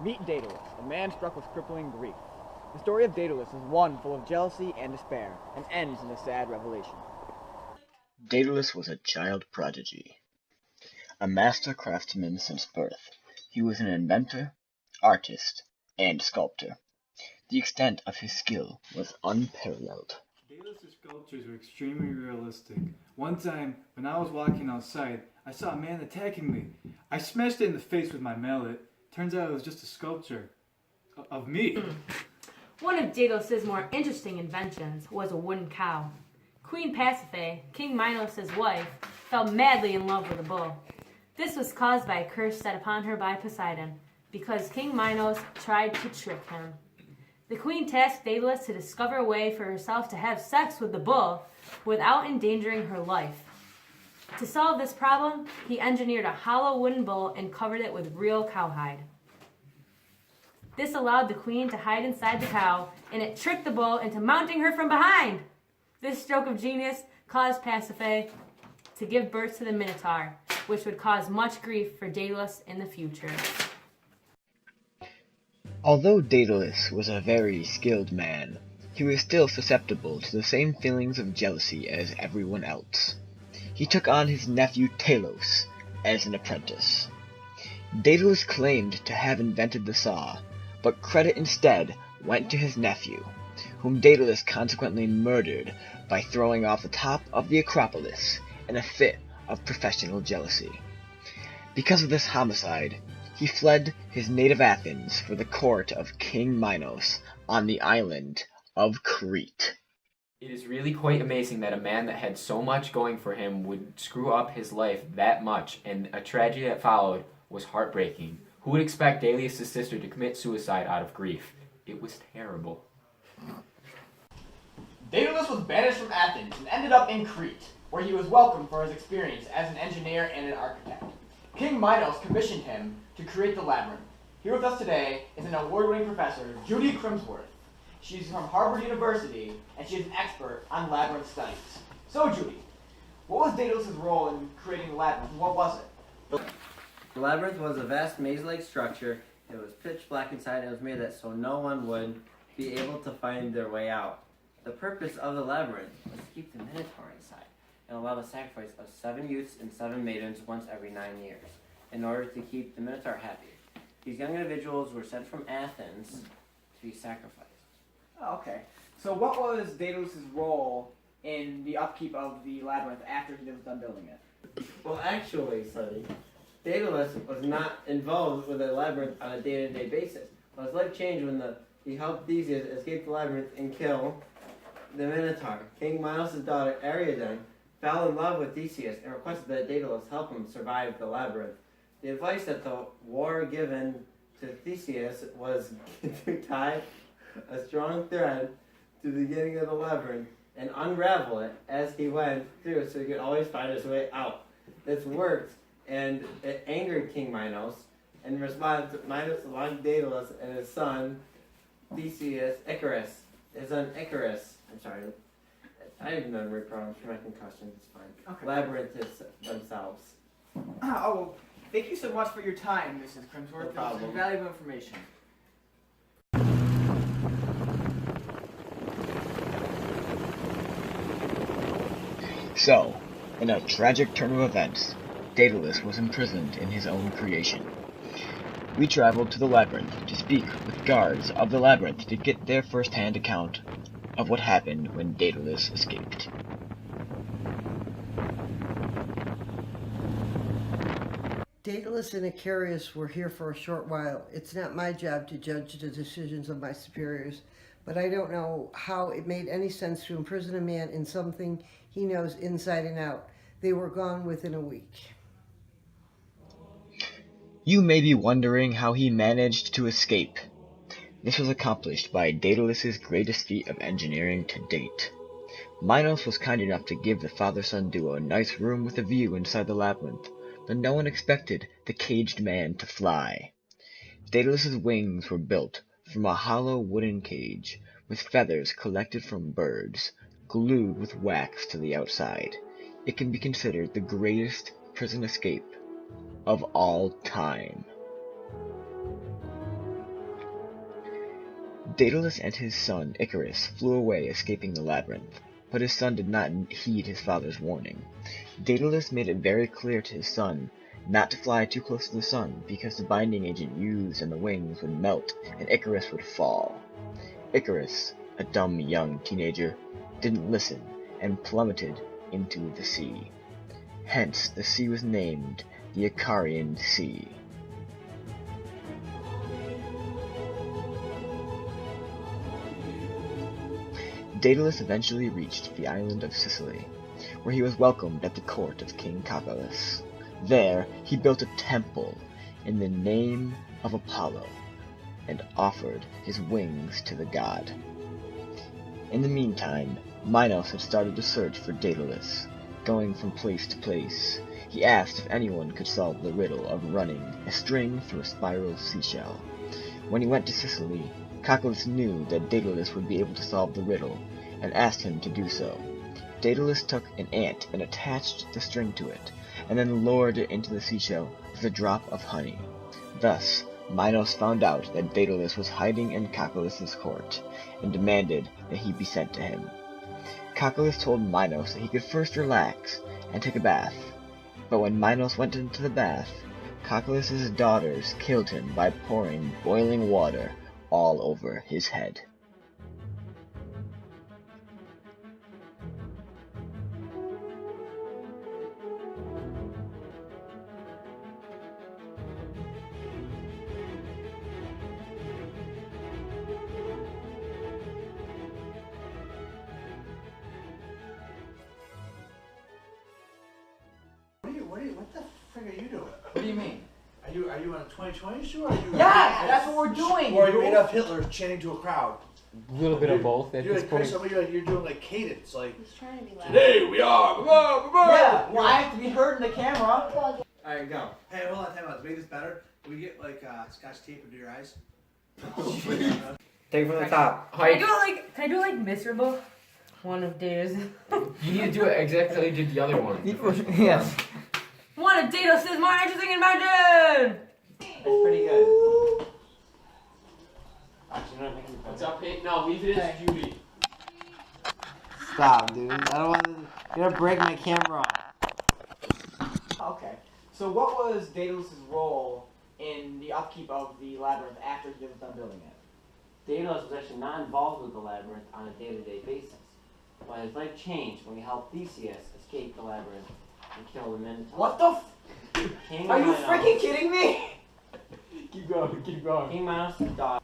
Meet Daedalus, a man struck with crippling grief. The story of Daedalus is one full of jealousy and despair, and ends in a sad revelation. Daedalus was a child prodigy, a master craftsman since birth. He was an inventor, artist, and sculptor. The extent of his skill was unparalleled. Daedalus' sculptures were extremely realistic. One time, when I was walking outside, I saw a man attacking me. I smashed it in the face with my mallet. Turns out it was just a sculpture of me. One of Daedalus' more interesting inventions was a wooden cow. Queen Pasiphae, King Minos' wife, fell madly in love with a bull. This was caused by a curse set upon her by Poseidon, because King Minos tried to trick him. The queen tasked Daedalus to discover a way for herself to have sex with the bull without endangering her life. To solve this problem, he engineered a hollow wooden bull and covered it with real cowhide. This allowed the queen to hide inside the cow, and it tricked the bull into mounting her from behind. This stroke of genius caused Pasiphae to give birth to the Minotaur, which would cause much grief for Daedalus in the future. Although Daedalus was a very skilled man, he was still susceptible to the same feelings of jealousy as everyone else. He took on his nephew Talos as an apprentice. Daedalus claimed to have invented the saw, but credit instead went to his nephew, whom Daedalus consequently murdered by throwing off the top of the Acropolis in a fit of professional jealousy. Because of this homicide, he fled his native Athens for the court of King Minos on the island of Crete. It is really quite amazing that a man that had so much going for him would screw up his life that much, and a tragedy that followed was heartbreaking. Who would expect Daedalus' sister to commit suicide out of grief? It was terrible. Daedalus was banished from Athens and ended up in Crete, where he was welcomed for his experience as an engineer and an architect. King Minos commissioned him to create the labyrinth. Here with us today is an award-winning professor, Judy Crimsworth. She's from Harvard University, and she is an expert on labyrinth studies. So, Judy, what was Daedalus' role in creating the labyrinth, and what was it? The labyrinth was a vast maze-like structure. It was pitch black inside, and it was made that so no one would be able to find their way out. The purpose of the labyrinth was to keep the Minotaur inside and allow the sacrifice of 7 youths and 7 maidens once every 9 years in order to keep the Minotaur happy. These young individuals were sent from Athens to be sacrificed. Oh, okay. So what was Daedalus' role in the upkeep of the labyrinth after he was done building it? Well, actually, Sonny, Daedalus was not involved with the labyrinth on a day-to-day basis. But his life changed when he helped Theseus escape the labyrinth and kill the Minotaur. King Minos' daughter, Ariadne, fell in love with Theseus and requested that Daedalus help him survive the labyrinth. The advice that the war given to Theseus was to tie a strong thread to the beginning of the labyrinth and unravel it as he went through so he could always find his way out. This worked, and it angered King Minos. In response, Minos allowed Daedalus and his son, Icarus. I'm sorry, I have memory problems for my concussions, it's fine. Okay. Labyrinthists themselves. Oh, thank you so much for your time, Mrs. Crimsworth. No problem. This is valuable information. So, in a tragic turn of events, Daedalus was imprisoned in his own creation. We traveled to the labyrinth to speak with guards of the labyrinth to get their first-hand account of what happened when Daedalus escaped. Daedalus and Icarus were here for a short while. It's not my job to judge the decisions of my superiors, but I don't know how it made any sense to imprison a man in something he knows inside and out. They were gone within a week. You may be wondering how he managed to escape. This was accomplished by Daedalus' greatest feat of engineering to date. Minos was kind enough to give the father-son duo a nice room with a view inside the labyrinth, but no one expected the caged man to fly. Daedalus' wings were built from a hollow wooden cage, with feathers collected from birds, glued with wax to the outside. It can be considered the greatest prison escape of all time. Daedalus and his son Icarus flew away, escaping the labyrinth, but his son did not heed his father's warning. Daedalus made it very clear to his son not to fly too close to the sun, because the binding agent used in the wings would melt and Icarus would fall. Icarus, a dumb young teenager, didn't listen and plummeted into the sea. Hence, the sea was named the Icarian Sea. Daedalus eventually reached the island of Sicily, where he was welcomed at the court of King Daedalus. There, he built a temple in the name of Apollo, and offered his wings to the god. In the meantime, Minos had started to search for Daedalus, going from place to place. He asked if anyone could solve the riddle of running a string through a spiral seashell. When he went to Sicily, Daedalus knew that Daedalus would be able to solve the riddle, and asked him to do so. Daedalus took an ant and attached the string to it, and then lowered it into the seashell with a drop of honey. Thus, Minos found out that Daedalus was hiding in Daedalus's court, and demanded that he be sent to him. Daedalus told Minos that he could first relax and take a bath, but when Minos went into the bath, Daedalus's daughters killed him by pouring boiling water all over his head. What the frig are you doing? What do you mean? Are you on a 2020 show? Or are you Yeah, that's what we're doing. Or are you Adolf Hitler chanting to a crowd? A little bit of both at You're this like, point. you're doing like cadence, like He's trying to be loud. today we are. Yeah, well, I have to be heard in the camera. All right, go. Hey, hold on, time out. To make this better, can we get like scotch tape into your eyes? Take it from the top. Can I do like miserable? One of Daedalus. You need to do it exactly how you did the other one. Yes. One of Daedalus is more interesting invention! That's pretty good. Actually, no, What's up, Pete? No, leave it as Judy. Stop, dude. I don't want to. You're gonna break my camera off. Okay. So what was Daedalus' role in the upkeep of the labyrinth after he was done building it? Daedalus was actually not involved with the labyrinth on a day-to-day basis, but his life changed when he helped Theseus escape the labyrinth and kill the Minotaur. What the King Are you Minos- freaking kidding me? Keep going, keep going. King Minos' daughter